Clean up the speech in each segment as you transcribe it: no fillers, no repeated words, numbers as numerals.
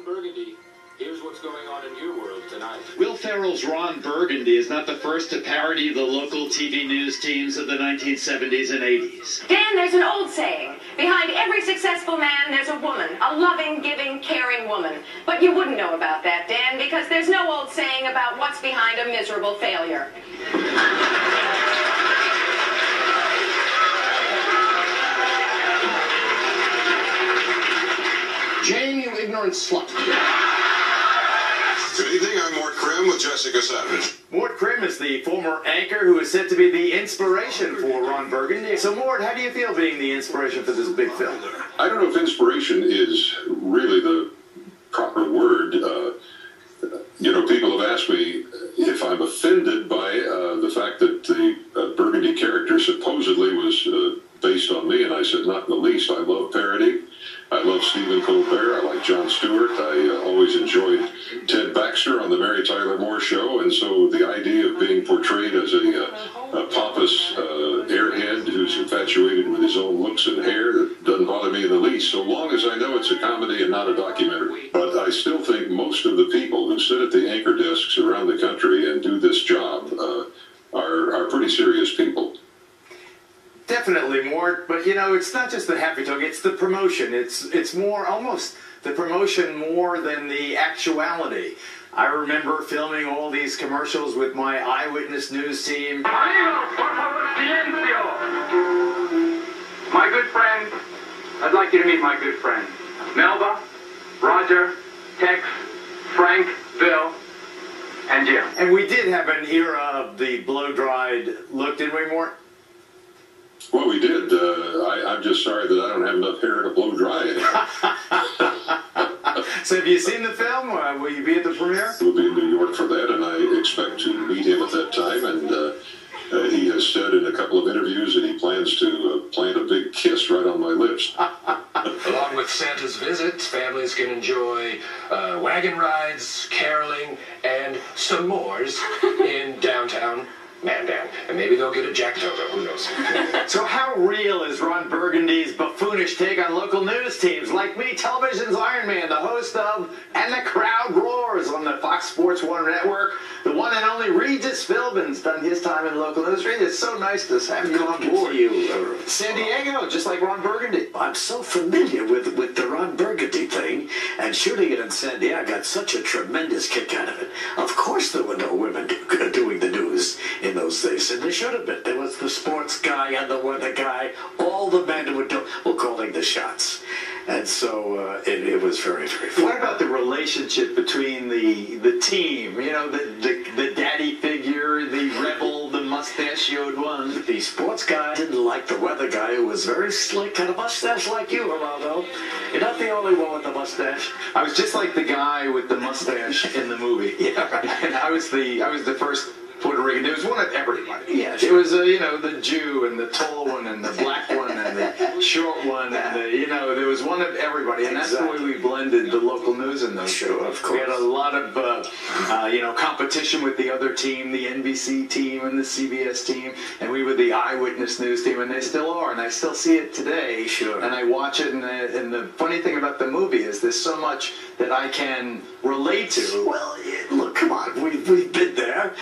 Ron Burgundy. Here's what's going on in your world tonight. Will Ferrell's Ron Burgundy is not the first to parody the local TV news teams of the 1970s and 80s. Dan, there's an old saying. Behind every successful man, there's a woman. A loving, giving, caring woman. But you wouldn't know about that, Dan, because there's no old saying about what's behind a miserable failure. Jane, you ignorant slut. Good evening, I'm Mort Krim with Jessica Savage. Mort Krim is the former anchor who is said to be the inspiration for Ron Burgundy. So, Mort, how do you feel being the inspiration for this big film? I don't know if inspiration is really the proper word. People have asked me if I'm offended by the fact that the Burgundy character supposedly was based on me, and I said, not in the least. I love parody. I love Stephen Colbert. I like Jon Stewart. I always enjoyed Ted Baxter on the Mary Tyler Moore Show, and so the idea of being portrayed as a pompous airhead who's infatuated with his own looks and hair, that doesn't bother me in the least, so long as I know it's a comedy and not a documentary. But I still think most of the people who sit at the anchor desks around the country and do this job are pretty serious people. Definitely, Mort, but it's not just the happy talk, it's the promotion. It's more almost the promotion more than the actuality. I remember filming all these commercials with my Eyewitness News team. My good friend, I'd like you to meet my good friend. Melba, Roger, Tex, Frank, Bill, and Jim. And we did have an era of the blow-dried look, didn't we, Mort? Well, we did. I'm just sorry that I don't have enough hair to blow dry it. So have you seen the film? Will you be at the premiere? We'll be in New York for that, and I expect to meet him at that time. And he has said in a couple of interviews that he plans to plant a big kiss right on my lips. Along with Santa's visits, families can enjoy wagon rides, caroling, and s'mores in downtown Mandan. And maybe they'll get a Jack Toto, who knows? So how real is Ron Burgundy's buffoonish take on local news teams like me, television's Iron Man, the host of And the Crowd Roars on the Fox Sports 1 network? The one and only Regis Philbin's done his time in local news. It's so nice to have you on board. San Diego, just like Ron Burgundy. I'm so familiar with the Ron Burgundy thing, and shooting it in San Diego, I got such a tremendous kick out of it. Of course there were no women doing the news in those days, and there should have been. There was the sports guy and the weather guy, all the men who were calling the shots. And so it was very, very fun. What about the relationship between the team? The daddy figure, the rebel, the mustachioed one. The sports guy didn't like the weather guy, who was very slick, had a mustache like you, Geraldo. You're not the only one with the mustache. I was just like the guy with the mustache in the movie. Yeah, right. And I was the first Puerto Rican. There was one of everybody. Yeah, sure. It was the Jew and the tall one and the black one and the short one and there was one of everybody, and that's the way we blended the local news in those shows. Sure, of course. We had a lot of competition with the other team, the NBC team and the CBS team, and we were the Eyewitness News team, and they still are, and I still see it today. Sure. And I watch it, and the funny thing about the movie is there's so much that I can relate to. Well, look, come on, we've been there.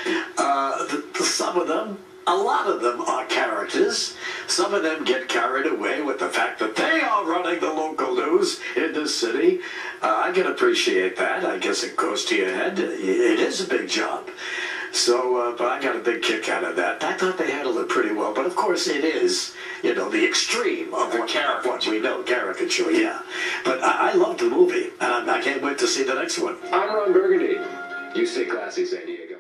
Some of them, a lot of them are characters. Some of them get carried away with the fact that they are running the local news in this city. I can appreciate that. I guess it goes to your head. It is a big job. So, but I got a big kick out of that. I thought they handled it pretty well. But of course it is, the extreme of what we know. Caricature, yeah. But I loved the movie. And I can't wait to see the next one. I'm Ron Burgundy. You stay classy, San Diego.